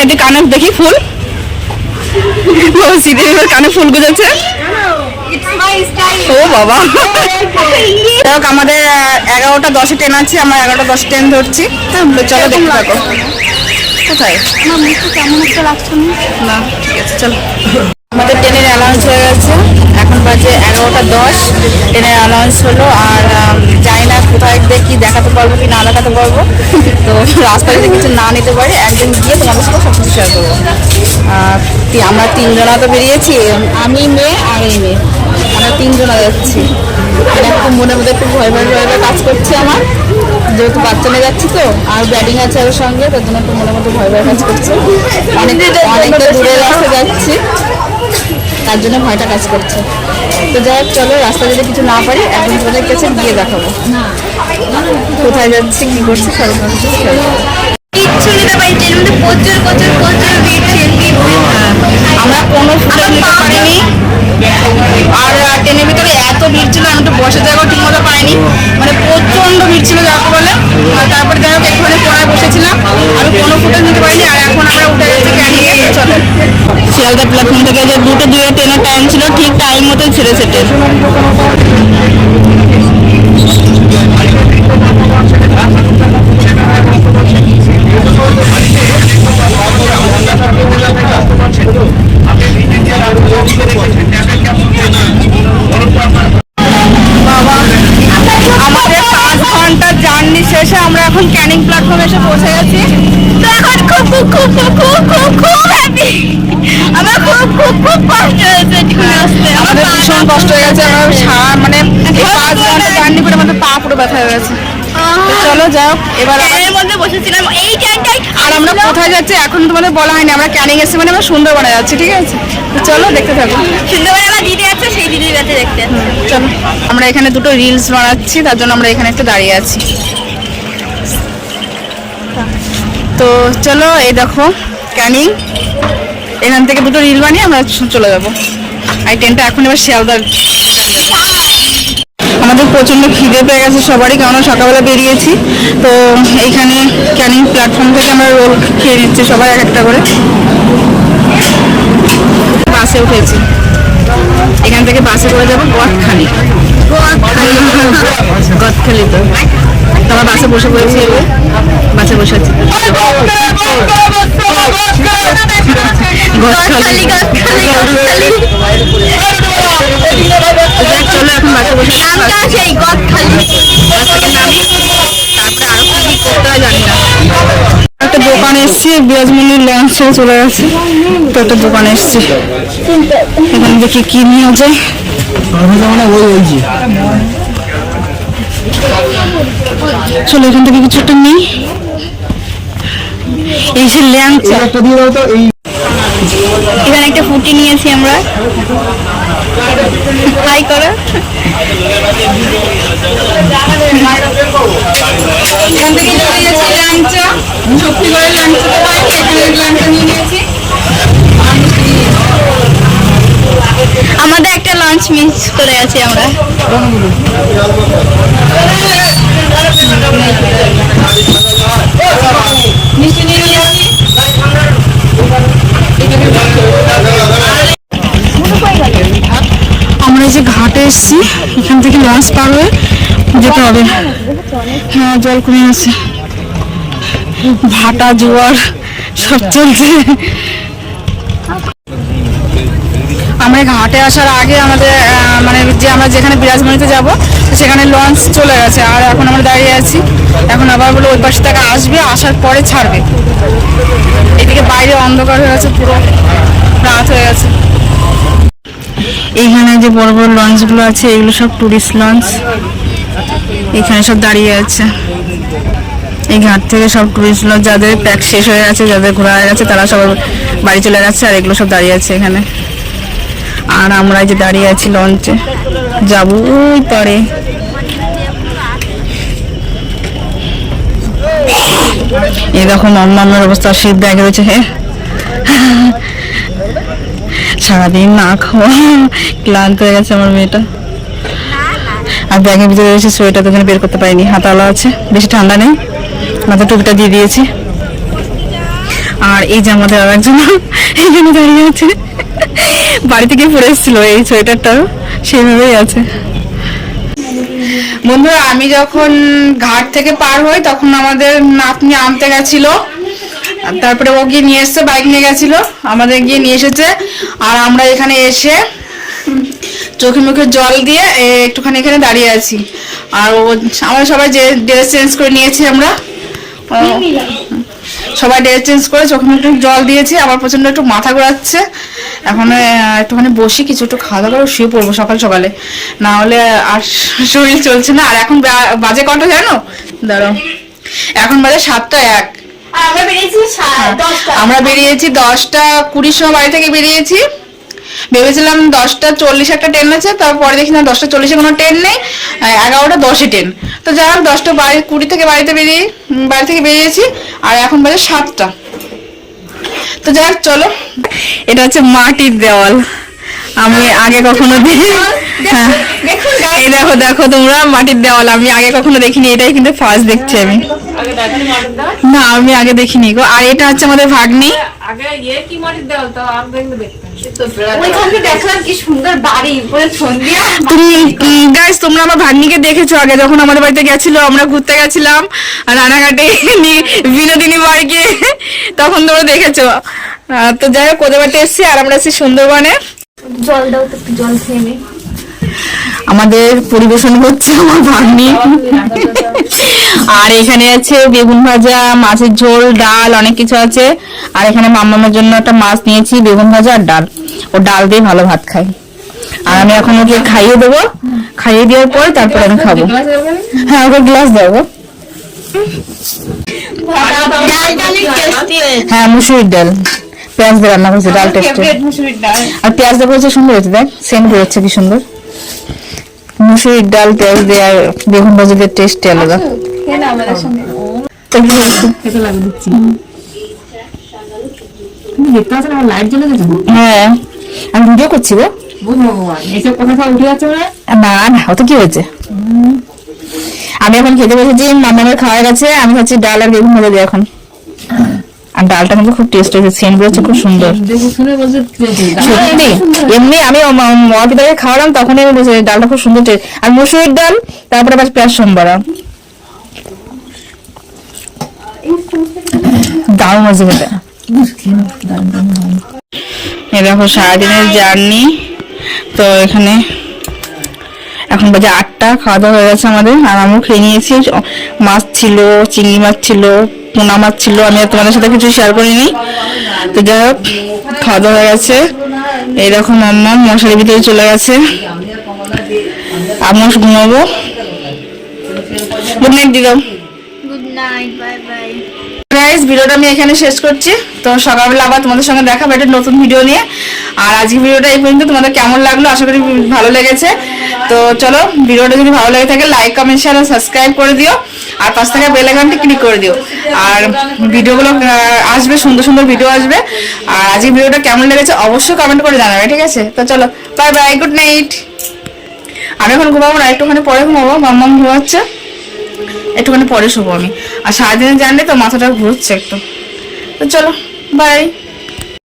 এটি কানে দেখি ফুল, সিঁড়ির কানে ফুল গুজেছে। ও বাবা, আমাদের 11টা 10-এ ট্রেন আছে, আমরা 11টা 10 ট্রেন ধরছি। তো চলো দেখতে থাকো। কোথায় আমার মুখটা কেমন একটা লাগছে না, ঠিক আছে চলো। আমাদের ট্রেনের অ্যালাউন্স হয়ে গেছে, এখন বাজে 11টা 10। ট্রেনের অ্যালাউন্স হলো, আর জানি না কোথায় দেখি দেখাতে পারবো কি না দেখাতে পারবো। তো রাস্তায় যদি কিছু না নিতে পারি, একদিন গিয়ে তোমাদের সাথে সব কিছু শেয়ার করবো। আমরা 3 জনা তো বেরিয়েছি, আমি মেয়ে আর এই মেয়ে, আমরা 3 জনা যাচ্ছি। মানে একটু মনের মধ্যে একটু ভয় ভয় ভয় ভয় কাজ করছে আমার, যেহেতু বাচ্চা নিয়ে যাচ্ছি তো, আর ব্যাটিং আছে ওর সঙ্গে, তার জন্য একটু মনের মধ্যে ভয় ভয় কাজ করছে। অনেকটা দূরে রাস্তা যাচ্ছি, তার জন্য ভয়টা কাজ করছে। তো যাই হোক, চলো রাস্তা যদি কিছু না পারি একদিন তোমাদের কাছে গিয়ে দেখাবো কোথায় যাচ্ছি, কি করছি, সব কিছু কিচ্ছু নিতে পারি, ট্রেনের মধ্যে প্রচুর প্রচুর প্রচুর ভিড় ছিল। আমরা কোনো ফুল নিতে পারিনি, আর ট্রেনের ভিতরে এত ভিড় ছিল, আমি তো বসে জায়গাও ঠিক মতো পাইনি, মানে প্রচন্ড ভিড় ছিল যাকে বলে। তারপরে যাই হোক একটুখানি পড়ায় বসেছিলাম, আমি কোনো ফুটেজ নিতে পারিনি। আর এখন আমরা উঠে গেছি ক্যানিংয়ে। চলো, শিয়ালদা প্ল্যাটফর্ম থেকে যে 2:02 ট্রেনের টাইম ছিল, ঠিক টাইম মতোই ছেড়েছে ট্রেন। বাবা, আমাদের 5 ঘন্টার জার্নি শেষে আমরা এখন ক্যানিং প্ল্যাটফর্মে এসে পৌঁছে গেছি। তো এখন খুব খুব খুব খুব খুব খুব খুব হ্যাপি। আমার খুব খুব খুব কষ্ট হয়েছে এখানে আসতে। আমাদের ভীষণ কষ্ট হয়ে গেছে, আমরা মানে এই 5 ঘন্টা জার্নি করে আমাদের পা পুরো ব্যথা হয়ে গেছে। তো চলো যাই হোক, এবার ট্রেনের মধ্যে বসেছিলাম এই ট্রেনটাই। আর আমরা কোথায় যাচ্ছি এখন তোমাদের বলা হয়নি, আমরা ক্যানিং এসেছি, মানে আমরা সুন্দরবনে যাচ্ছি, ঠিক আছে? তো চলো দেখতে থাকো। সুন্দরবনে আমার দিদি আছে, সেই দিদির কাছে দেখতে। চলো, আমরা এখানে দুটো রিলস বানাচ্ছি, তার জন্য আমরা এখানে একটু দাঁড়িয়ে আছি। তো চলো, এই দেখো ক্যানিং, এখান থেকে দুটো রিল বানিয়ে আমরা চলে যাবো। এই ট্রেনটা এখন এবার শিয়ালদার। আমাদের প্রচণ্ড খিদে পেয়ে গেছে সবারই, কেননা সকালবেলা বেরিয়েছি। তো এইখানে ক্যানিং প্ল্যাটফর্ম থেকে আমরা রোল খেয়ে নিচ্ছি সবাই এক একটা করে। বাসে উঠেছি, এখান থেকে বাসে করে যাবো গদখালি। গদখালি তো আমরা বাসে বসে পড়েছি, এবার বাসে বসে আছি। গদখালি চলো এখন বাসে বসে সেই গদখালি নামি, তারপরে আরো কি করতে হয় জানি না। একটা দোকানে এসছি, বিরাজমণির লঞ্চ চলে গেছে, তো একটা দোকানে এসছি, এখানে দেখি কি নিয়ে যায়। চলো এখান থেকে কিছু একটা নেই। এই যে ল্যাংচা, এখানে একটা ফুটি নিয়েছি আমরা। হাই করো। এখান থেকে চলে গেছি ল্যাংচা, শক্তিগড়ের ল্যাংচা তো পাইনি, এখানে ল্যাংচা নিয়ে নিয়েছি। আমাদের একটা লাঞ্চ মিস করে গেছি আমরা। মিষ্টি নিয়ে নিয়েছি। আমরা এই যে ঘাটে এসছি, এখান থেকে লঞ্চ পার হয়ে যেতে হবে। হ্যাঁ, জল কমে গেছে, ভাটা জোয়ার সব চলছে। আমরা ঘাটে আসার আগে আমাদের মানে যে আমরা যেখানে বিরাজমণিতে যাব সেখানে লঞ্চ চলে গেছে, আর এখন আমরা দাঁড়িয়ে আছি। এখন আবার বলে ওই পাশে থেকে আসবে, আসার পরে ছাড়বে। এদিকে বাইরে অন্ধকার হয়ে গেছে, পুরো রাত হয়ে গেছে। এইখানে যে বড় বড় লঞ্চগুলো আছে, এগুলো সব টুরিস্ট লঞ্চ, এখানে সব দাঁড়িয়ে আছে। এই ঘাট থেকে সব টুরিস্ট লঞ্চ, যাদের প্যাক শেষ হয়ে গেছে, যাদের ঘোরা হয়ে গেছে, তারা সব বাড়ি চলে গেছে, আর এগুলো সব দাঁড়িয়ে আছে এখানে। আর আমরা যে দাঁড়িয়ে আছি লঞ্চে, যাবো ওই পারে। এই দেখো মাম্মামের অবস্থা, শীত ব্যাগে রয়েছে। হ্যাঁ, সারাদিন না খাওয়া, ক্লান্ত হয়ে গেছে আমার মেয়েটা। আর ব্যাগের ভিতরে রয়েছে সোয়েটার, তো বের করতে পারিনি, হাতাওয়ালা আছে, বেশি ঠান্ডা নেই। মাথা টুপিটা দিয়ে দিয়েছি। আর এই যে আমাদের আর একজন এইখানে দাঁড়িয়ে আছে, বাড়ি থেকে পরে এসেছিল এই সোয়েটারটাও সেইভাবেই আছে। বন্ধুরা আমি যখন ঘাট থেকে পার হই তখন আমাদের নাতনি আনতে গেছিল, তারপরে ও গিয়ে নিয়ে এসছে, বাইক নিয়ে গেছিল, আমাদের গিয়ে নিয়ে এসেছে। আর আমরা এখানে এসে চোখে মুখে জল দিয়ে একটুখানি এখানে দাঁড়িয়ে আছি। আর ও আমরা সবাই যে ড্রেস চেঞ্জ করে নিয়েছি, আমরা সবাই ড্রেস চেঞ্জ করে চোখে মুখে জল দিয়েছি। আমার প্রচন্ড একটু মাথা ঘোরাচ্ছে, এখন একটুখানি বসি, কিছু একটু খাওয়া দাওয়া করে শুয়ে পড়বো সকাল সকালে, না হলে আর শরীর চলছে না। আর এখন বাজে কটা জানো? দাঁড়াও, এখন বাজে 7:01। আমরা বেরিয়েছি 10:20 সময় বাড়ি থেকে বেরিয়েছি। ভেবেছিলাম 10:40 একটা ট্রেন আছে, তারপরে দেখি না 10:40 কোনো ট্রেন নেই, 11:10 ট্রেন। তো যাই হোক 10:20 থেকে বাড়ি থেকে বেরিয়েছি, আর এখন বাজে 7টা। তো যাই হোক চলো, এটা হচ্ছে মাটির দেওয়াল, আমি আগে কখনো এই দেখো দেখো তোমরা মাটির দেওয়াল আমি আগে কখনো দেখিনি, এটাই কিন্তু ফার্স্ট দেখছি আমি। না আমি আগে দেখিনি গো। আর এটা হচ্ছে আমাদের ভাগ্নি। গাইস তোমরা আমার ভাগ্নিকে দেখেছো আগে যখন আমাদের বাড়িতে গেছিল, আমরা ঘুরতে গেছিলাম রানাঘাটে বিনোদিনী পার্কে, তখন তোমরা দেখেছো। তো যাই হোক ওদের বাড়িতে এসেছি, আর আমরা এসেছি সুন্দরবনে। জল দাও তো, একটু জল খেয়ে নে। আমাদের পরিবেশন হচ্ছে আমার ভাগ্নি। আর এখানে আছে বেগুন ভাজা, মাছের ঝোল, ডাল, অনেক কিছু আছে। আর এখানে মামার জন্য একটা মাছ নিয়েছি, বেগুন ভাজা আর ডাল। ও ডাল দিয়ে ভালো ভাত খায়। আর আমি এখন ওকে খাইয়ে দেবো, খাইয়ে দেওয়ার পর তারপর আমি খাবো। হ্যাঁ ওকে গ্লাস দেবো। হ্যাঁ মুসুরির ডাল পেঁয়াজ দিয়ে রান্না করেছে, ডাল টেস্টে। আর পেঁয়াজ দিয়ে করেছে, সুন্দর হয়েছে, দেখ সেন্ট বেরোচ্ছে কি সুন্দর। মুসুরির ডাল পেঁয়াজ দিয়ে আর বেগুন ভাজা দিয়ে টেস্ট আলাদা। হ্যাঁ আমি ভিডিও করছি গো। না না ও তো কি হয়েছে, আমি এখন খেতে বসেছি, মামার খাওয়া গেছে, আমি খাচ্ছি ডাল আর বেগুন ভাজা দিয়ে এখন। আর ডালটা কিন্তু খুব টেস্ট হয়েছে, সেন্ট বেরোচ্ছে খুব সুন্দর সত্যি। এমনি আমি অর্পিতাকে খাওয়ালাম তখনই আমি বলছি ডালটা খুব সুন্দর টেস্ট। আর মুসুরির ডাল, তারপরে আবার পেঁয়াজ সোমবারা, দারুণ হয়েছে খেতে। এই দেখো সারাদিনের জার্নি। তো এখানে এখন বাজে 8টা, খাওয়া দাওয়া হয়ে গেছে আমাদের। আর আমিও খেয়ে নিয়েছি, মাছ ছিল, চিংড়ি মাছ ছিল, পোনা মাছ ছিল, আমি তোমাদের সাথে কিছু শেয়ার করিনি। তো যাই হোক খাওয়া দাওয়া হয়ে গেছে। এইরকম আম্মা মশারির ভিতরে চলে গেছে, আমিও ঘুমাবো। গুড নাইট দিদাও। Good night, bye bye. Guys ভিডিওটা আমি এখানে শেষ করছি। তো সকালবেলা আবার তোমাদের সঙ্গে দেখা হবে একটা নতুন ভিডিও নিয়ে। আর আজকে ভিডিওটা এই পর্যন্ত। তোমাদের কেমন লাগলো আশা করি ভালো লেগেছে। তো চলো ভিডিওটা যদি ভালো লেগে থাকে লাইক কমেন্ট শেয়ার সাবস্ক্রাইব করে দিও, আর পাশ থেকে বেল আইকনটি ক্লিক করে দিও। আর ভিডিওগুলো আসবে, সুন্দর সুন্দর ভিডিও আসবে। আর আজকে ভিডিওটা কেমন লেগেছে অবশ্যই কমেন্ট করে জানাবে, ঠিক আছে? তো চলো বাই বাই, গুড নাইট। আমি এখন ঘুমাবো না, একটুখানি পরে ঘুমাবো, মাম্মাম ঘুমাচ্ছে, একটুখানি পরে শোবো আমি। আর সারাদিনে জানলে তো মাথাটা ঘুরছে একটু। তো চলো বাই।